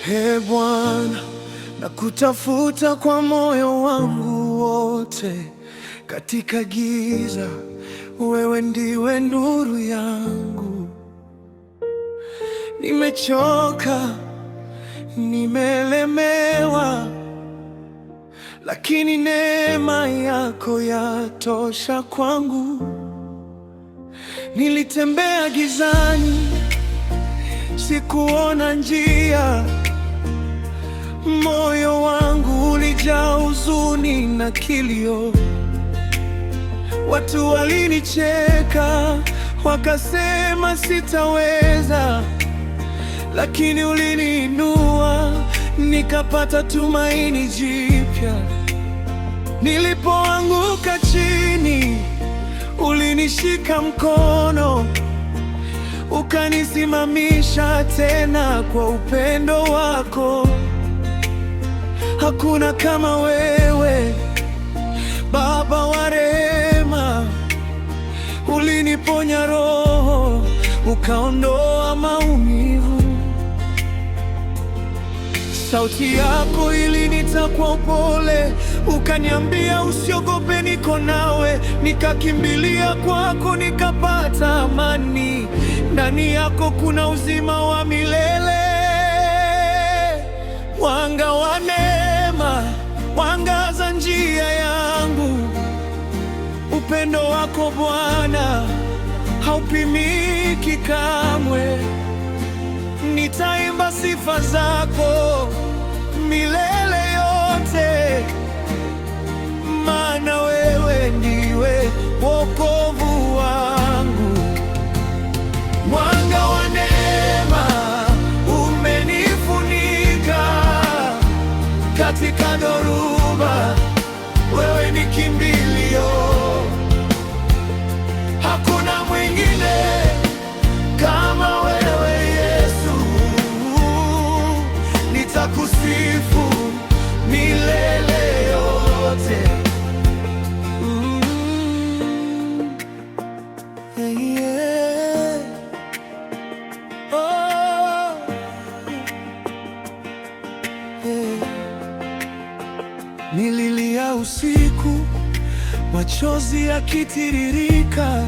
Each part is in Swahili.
Ee Bwana, nakutafuta kwa moyo wangu wote, katika giza wewe ndiwe nuru yangu. Nimechoka, nimelemewa, lakini neema yako yatosha kwangu. Nilitembea gizani, sikuona njia, moyo wangu ulijaa huzuni na kilio. Watu walinicheka, wakasema sitaweza, lakini uliniinua, nikapata tumaini jipya. Nilipoanguka chini, ulinishika mkono, ukanisimamisha tena kwa upendo wako. Hakuna kama wewe, Baba wa rehema. Uliniponya roho, ukaondoa maumivu. Sauti yako ilinita kwa upole, ukaniambia usiogope, niko nawe. Nikakimbilia kwako, nikapata amani. Ndani yako kuna uzima wa milele. Mwanga wa neema wangaza njia yangu. Upendo wako Bwana haupimiki kamwe. Nitaimba sifa zako milele yote, maana wewe ndiwe wokovu wangu. Mwanga wa neema umenifunika, katika dhoruba wewe ni kimbilio. Hakuna mwingine kama wewe Yesu, nitakusifu milele yote. Nililia usiku, machozi yakitiririka,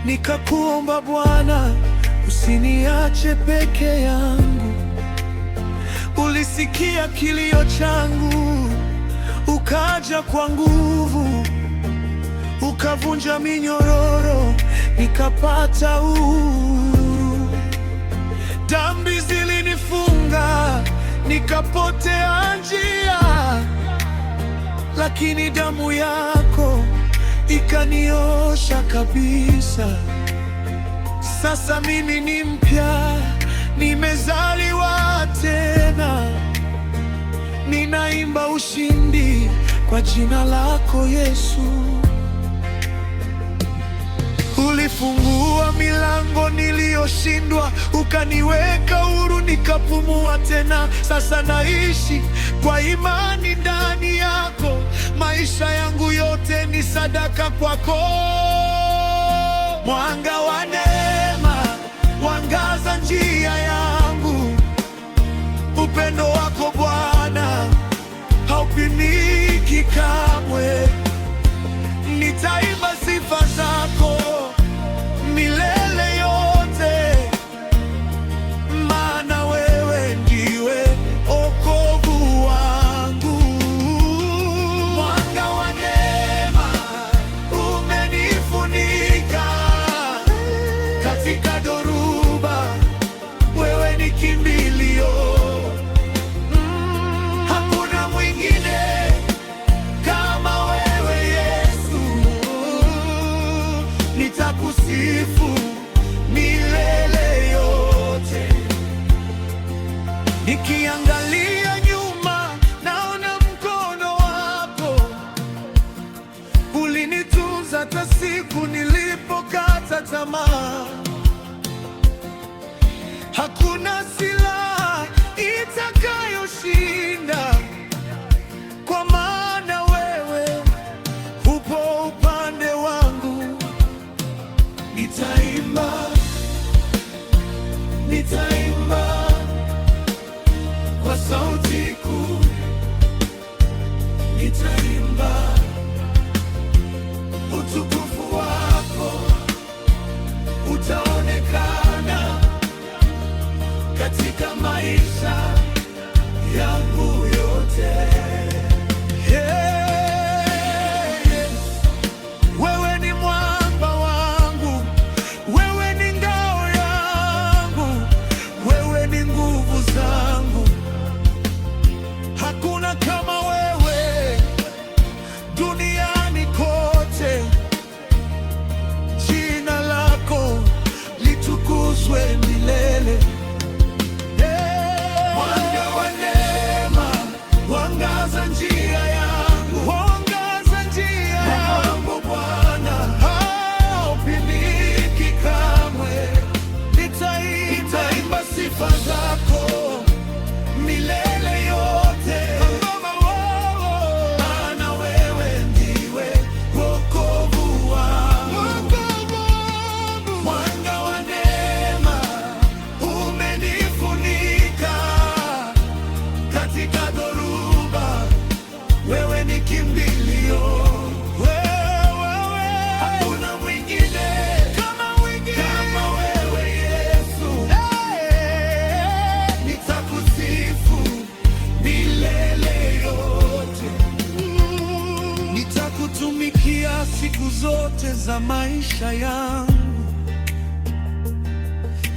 nikakuomba Bwana, usiniache peke yangu. Ulisikia kilio changu, ukaja kwa nguvu, ukavunja minyororo, nikapata uhuru. Dhambi zilinifunga, nikapotea njia, lakini damu yako ikaniosha kabisa. Sasa mimi ni mpya, nimezaliwa tena. Ninaimba ushindi kwa jina lako Yesu. Ulifungua milango niliyoshindwa, ukaniweka huru, nikapumua tena. Sasa naishi kwa imani ndani yako. Maisha yangu yote ni sadaka kwako. Mwanga wa neema wangaza njia yangu. Upendo wako Bwana haupimiki kamwe. Nitaimba sifa zako milele yote, maana wewe ndiwe wokovu wangu. Mwanga wa neema umenifunika, katika dhoruba wewe ni kimbilio. Hakuna mwingine kama wewe Yesu, nitakusifu milele yote. Nikiangalia nyuma, naona mkono wako. Ulinitunza hata siku nilipokata tamaa. Hakuna silaha itakayoshinda, kwa maana wewe upo upande wangu. Nitaimba, nitaimba kwa sauti kuu, nitaimba utukufu wako utaonekana katika maisha yangu yote. Wewe ni mwamba wangu, wewe ni ngao yangu, wewe ni nguvu zangu. Hakuna kama wewe duniani kote. Jina lako litukuzwe milele. Mwanga wa neema wangaza njia yangu, wangaza njia yangu Bwana, haupimiki kamwe. Nitaimba sifa zako milele yote, maana wewe ndiwe wokovu wangu. Mwanga wa neema umenifunika katika dhoruba, wewe ni kimbilio. Hakuna mwingine kama wewe Yesu. Nitakusifu milele yote, nitakutumikia siku zote za maisha yangu.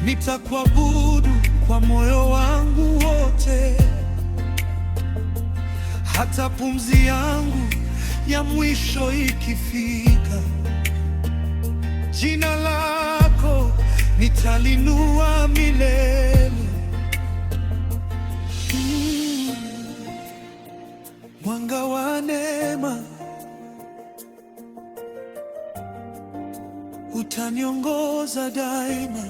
Nitakuabudu kwa moyo wangu wote, hata pumzi yangu ya mwisho ikifika. Jina lako nitalinua milele. Mwanga wa neema utaniongoza daima.